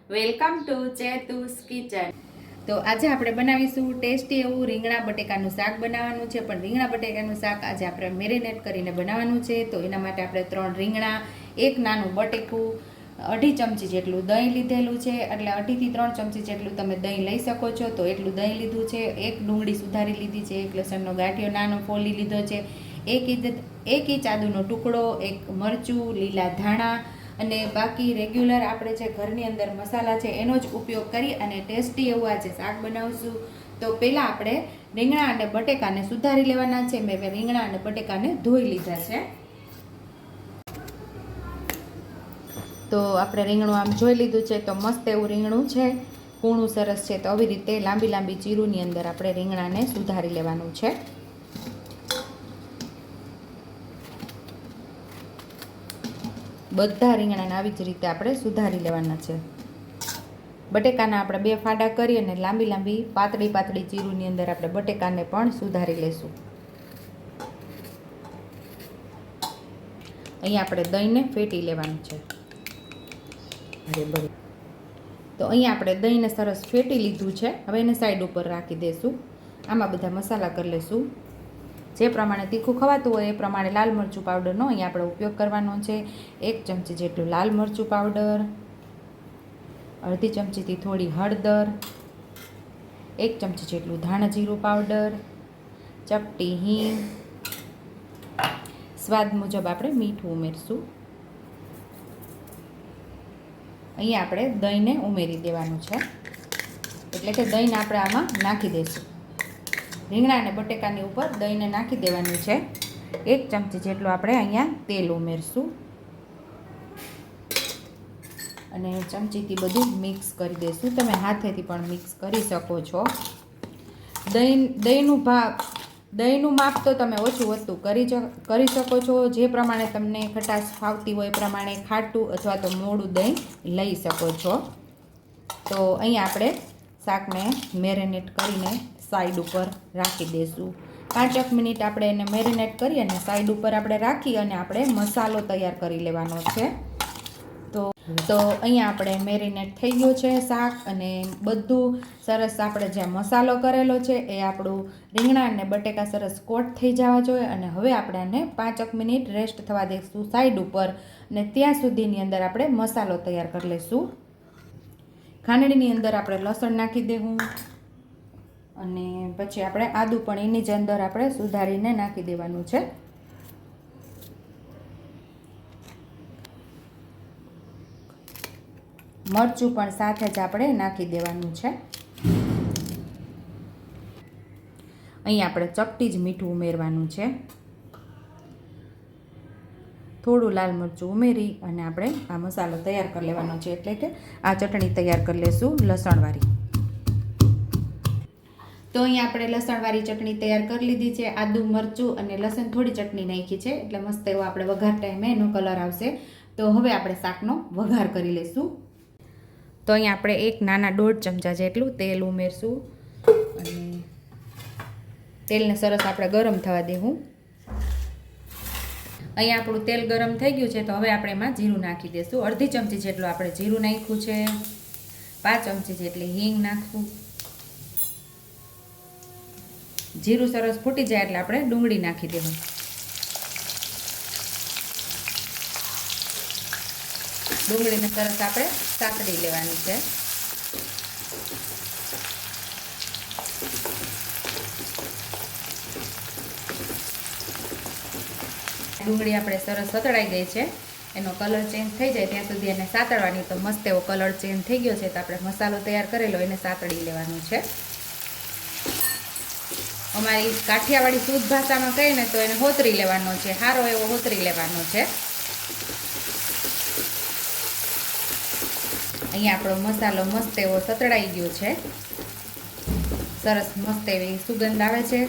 Welcome to ચેતુસ kitchen. તો આજે આપણે બનાવીશું ટેસ્ટી એવું રીંગણા બટેકાનું શાક બનાવવાનું છે। પણ રીંગણા બટેકાનું શાક આજે આપણે મેરિનેટ કરીને બનાવવાનું છે। તો એના માટે આપણે 3 રીંગણા, એક નાનું બટેકું, 2.5 ચમચી જેટલું દહીં લીધેલું છે, એટલે 2.5 થી 3 ચમચી જેટલું તમે દહીં લઈ શકો છો। તો એટલું દહીં લીધું છે, એક ડુંગળી સુધારી લીધી છે, એક લસણનો ગાંઠિયો નાનો ફોલી લીધો છે, એક ઇંચ આદુનો ટુકડો, એક મરચું, લીલા ધાણા અને બાકી રેગ્યુલર આપણે જે ઘરની અંદર મસાલા છે એનો જ ઉપયોગ કરી અને ટેસ્ટી એવું આજે શાક બનાવશું। તો પહેલાં આપણે રીંગણા અને બટેકાને સુધારી લેવાના છે। મેં રીંગણા અને બટેકાને ધોઈ લીધા છે। તો આપણે રીંગણું આમ જોઈ લીધું છે, તો મસ્ત એવું રીંગણું છે, કૂણું સરસ છે। તો આવી રીતે લાંબી લાંબી ચીરુની અંદર આપણે રીંગણાને સુધારી લેવાનું છે। બધા રીંગણાને આવી જ રીતે આપણે સુધારી લેવાના છે। બટેકાના આપણે 2 ફાડા કરી અને લાંબી લાંબી પાતળી પાતળી ચીરુની અંદર આપણે બટેકાને પણ સુધારી લઈશું। અહીંયા આપણે દહીંને ફેટી લેવાનું છે। તો અહીંયા આપણે દહીંને સરસ ફેટી લીધું છે। હવે એને સાઈડ ઉપર રાખી દઈશું। આમાં બધા મસાલા કરી લઈશું। જે પ્રમાણે તીખું ખવાતું હોય એ પ્રમાણે લાલ મરચું પાવડરનો અહીંયા આપણે ઉપયોગ કરવાનો છે। 1 ચમચી જેટલું લાલ મરચું પાવડર, અડધી ચમચીથી થોડી હળદર, 1 ચમચી જેટલું ધાણા જીરું પાવડર, ચપટી હિંગ, સ્વાદ મુજબ આપણે મીઠું ઉમેરશું। અહીંયા આપણે દહીંને ઉમેરી દેવાનું છે, એટલે કે દહીંને આપણે આમાં નાખી દઈશું। રીંગણા અને બટેકાની ઉપર દહીંને નાખી દેવાનું છે। 1 ચમચી જેટલું આપણે અહીંયા તેલ ઉમેરશું અને ચમચીથી બધું મિક્સ કરી દઈશું। તમે હાથેથી પણ મિક્સ કરી શકો છો। દહીંનું માપ તો તમે ઓછું વધતું કરી શકો છો। જે પ્રમાણે તમને ખટાશ ફાવતી હોય એ પ્રમાણે ખાટું અથવા તો મોડું દહીં લઈ શકો છો। તો અહીંયા આપણે શાકને મેરિનેટ કરીને સાઈડ ઉપર રાખી દઈશું। 5 મિનિટ આપણે એને મેરિનેટ કરી અને સાઈડ ઉપર આપણે રાખી અને આપણે મસાલો તૈયાર કરી લેવાનો છે। તો અહીંયા આપણે મેરિનેટ થઈ ગયું છે શાક, અને બધું સરસ આપણે જે મસાલો કરેલો છે એ આપણું રીંગણા અને બટેકા સરસ કોટ થઈ જવા જોઈએ। અને હવે આપણે આને 5 મિનિટ રેસ્ટ થવા દઈશું સાઈડ ઉપર, અને ત્યાં સુધીની અંદર આપણે મસાલો તૈયાર કરી લઈશું। ખાંડણીની અંદર આપણે લસણ નાખી દેવું અને પછી આપણે આદું પણ એની જ અંદર આપણે સુધારીને નાખી દેવાનું છે। મરચું પણ સાથે જ આપણે નાખી દેવાનું છે। અહીં આપણે ચપટી જ મીઠું ઉમેરવાનું છે। થોડું લાલ મરચું ઉમેરી અને આપણે આ મસાલો તૈયાર કરી લેવાનો છે, એટલે કે આ ચટણી તૈયાર કરી લઈશું લસણવાળી। તો અહીંયા આપણે લસણવાળી ચટણી તૈયાર કરી લીધી છે। આદુ, મરચું અને લસણ થોડી ચટણી નાખી છે, એટલે મસ્ત એવો આપણે વઘાર ટાઈમે એનો કલર આવશે। તો હવે આપણે શાકનો વઘાર કરી લઈશું। તો અહીંયા આપણે એક નાના 1.5 ચમચા જેટલું તેલ ઉમેરશું અને તેલને સરસ આપણે ગરમ થવા દેવું। અહીંયા આપણું તેલ ગરમ થઈ ગયું છે, તો હવે આપણે એમાં જીરું નાખી દઈશું। અડધી ચમચી જેટલું આપણે જીરું નાખ્યું છે, 5 ચમચી જેટલી હિંગ નાખશું। જીરું સરસ ફૂટી જાય એટલે આપણે ડુંગળી નાખી દેવું। ડુંગળીને સરસ આપણે સાતળી લેવાની છે। ડુંગળી આપણે સરસ સતળાઈ ગઈ છે, એનો કલર ચેન્જ થઈ જાય ત્યાં સુધી એને સાતળવાની। તો મસ્ત એવો કલર ચેન્જ થઈ ગયો છે, તો આપણે મસાલો તૈયાર કરેલો એને સાતળી લેવાનો છે। અમારી કાઠિયાવાડી શુદ્ધ ભાષામાં કહીએ ને તો એને હોતરી લેવાનો છે, સારો એવો હોતરી લેવાનો છે। અહીંયા આપણો મસાલો મસ્ત એવો સતળાઈ ગયો છે, સરસ મસ્ત એવી સુગંધ આવે છે,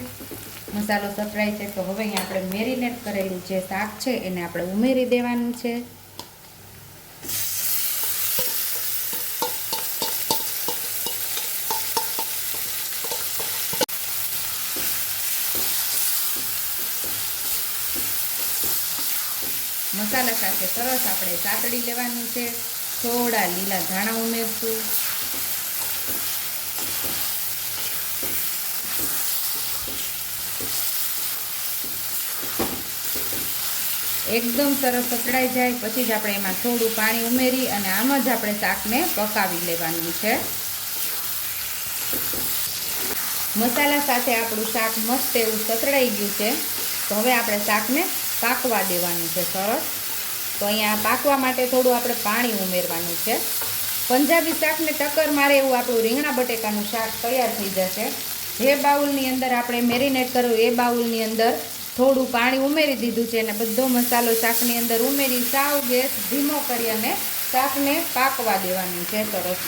મસાલો સતળાય છે। તો હવે અહીંયા આપણે મેરિનેટ કરેલું જે શાક છે એને આપણે ઉમેરી દેવાનું છે। મસાલા સાથે સરસ આપણે સાતળી લેવાનું છે। થોડા લીલા ધાણા ઉમેરશું. એકદમ સરસ સતળાઈ જાય પછી જ આપણે એમાં થોડું પાણી ઉમેરી અને આમ જ આપણે શાકને પકાવી લેવાનું છે. મસાલા સાથે આપણું શાક મસ્ત એવું સતળાઈ ગયું છે. તો હવે આપણે શાકને પાકવા દેવાનું છે સરસ. તો અહીંયા પાકવા માટે થોડું આપણે પાણી ઉમેરવાનું છે. પંજાબી શાકને ટક્કર મારે એવું આપણું રીંગણા બટેકાનું શાક તૈયાર થઈ જશે. જે બાઉલની અંદર આપણે મેરિનેટ કર્યું એ બાઉલની અંદર થોડું પાણી ઉમેરી દીધું છે અને બધો મસાલો શાકની અંદર ઉમેરી સાવ ગેસ ધીમો કરી અને શાકને પાકવા દેવાનું છે સરસ.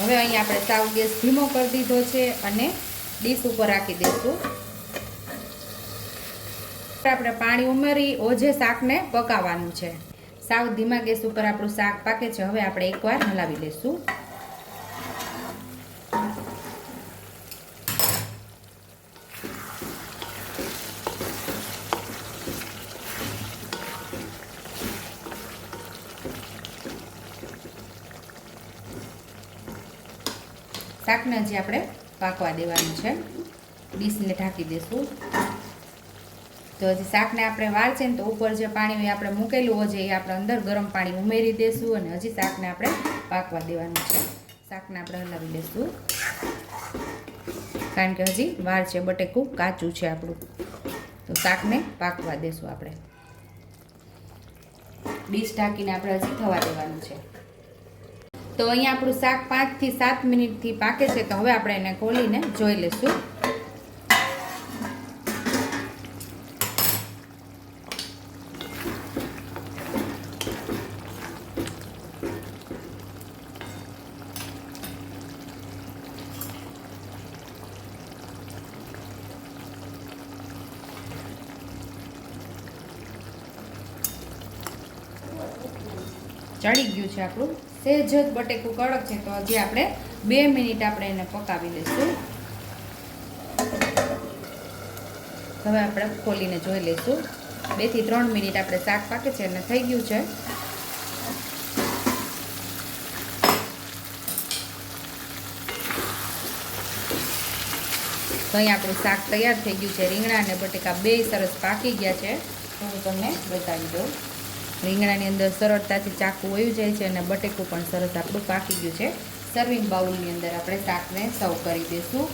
હવે અહીંયા આપણે સાવ ગેસ ધીમો કરી દીધો છે અને ડીશ ઉપર રાખી દઈશું. આપણે પાણી ઉમેરી ઓજે શાકને પકાવવાનું છે. સાવ ધીમા ગેસ ઉપર આપણું શાક પાકે છે. હવે આપણે એકવાર હલાવી લઈશું. શાકને હજી આપણે પાકવા દેવાનું છે. ડીશને ઢાંકી દઈશું. તો હજી શાકને આપણે વાર છે ને તો ઉપર જે પાણી આપણે મૂકેલું હોય છે એ આપણે અંદર ગરમ પાણી ઉમેરી દઈશું અને હજી શાકને આપણે પાકવા દેવાનું છે. શાકને આપણે હલાવી લઈશું કારણ કે હજી વાર છે, બટેકું કાચું છે આપણું. તો શાકને પાકવા દઈશું આપણે. ડીશ ઢાંકીને આપણે હજી થવા દેવાનું છે. તો અહીંયા આપણું શાક 5 થી 7 મિનિટથી પાકે છે. તો હવે આપણે એને ખોલીને જોઈ લઈશું. ચડી ગયું છે આપણું. સહેજ જ બટેકું કડક છે તો હજી આપણે 2 મિનિટ આપણે એને પકાવી લઈશું. હવે આપણે ખોલીને જોઈ લઈશું. 2 થી 3 મિનિટ આપણે શાક પાકે છે અને થઈ ગયું છે. તો અહીંયા આપણું શાક તૈયાર થઈ ગયું છે. રીંગણા અને બટેકા બે સરસ પાકી ગયા છે. તો હું તમને બતાવી દઉં. રીંગણાની અંદર સરળતાથી ચાકુ વયું જાય છે અને બટેકું પણ સરસ આપણું પાકી ગયું છે. સર્વિંગ બાઉલની અંદર આપણે શાકને સર્વ કરી દઈશું.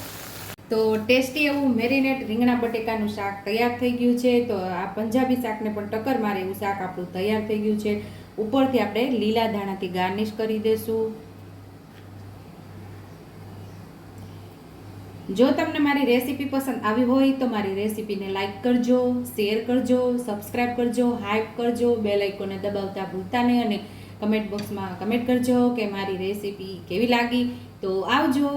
તો ટેસ્ટી એવું મેરિનેટ રીંગણા બટેકાનું શાક તૈયાર થઈ ગયું છે. તો આ પંજાબી શાકને પણ ટક્કર મારે એવું શાક આપણું તૈયાર થઈ ગયું છે. ઉપરથી આપણે લીલા ધાણાથી ગાર્નિશ કરી દઈશું. જો તમને મારી રેસીપી પસંદ આવી હોય તો મારી રેસીપીને લાઈક કરજો, શેર કરજો, સબસ્ક્રાઈબ કરજો, હાઈપ કરજો, બેલ આઇકોનને દબાવતા ભૂલતા નહીં અને કમેન્ટ બોક્સમાં કમેન્ટ કરજો કે મારી રેસીપી કેવી લાગી. તો આવજો.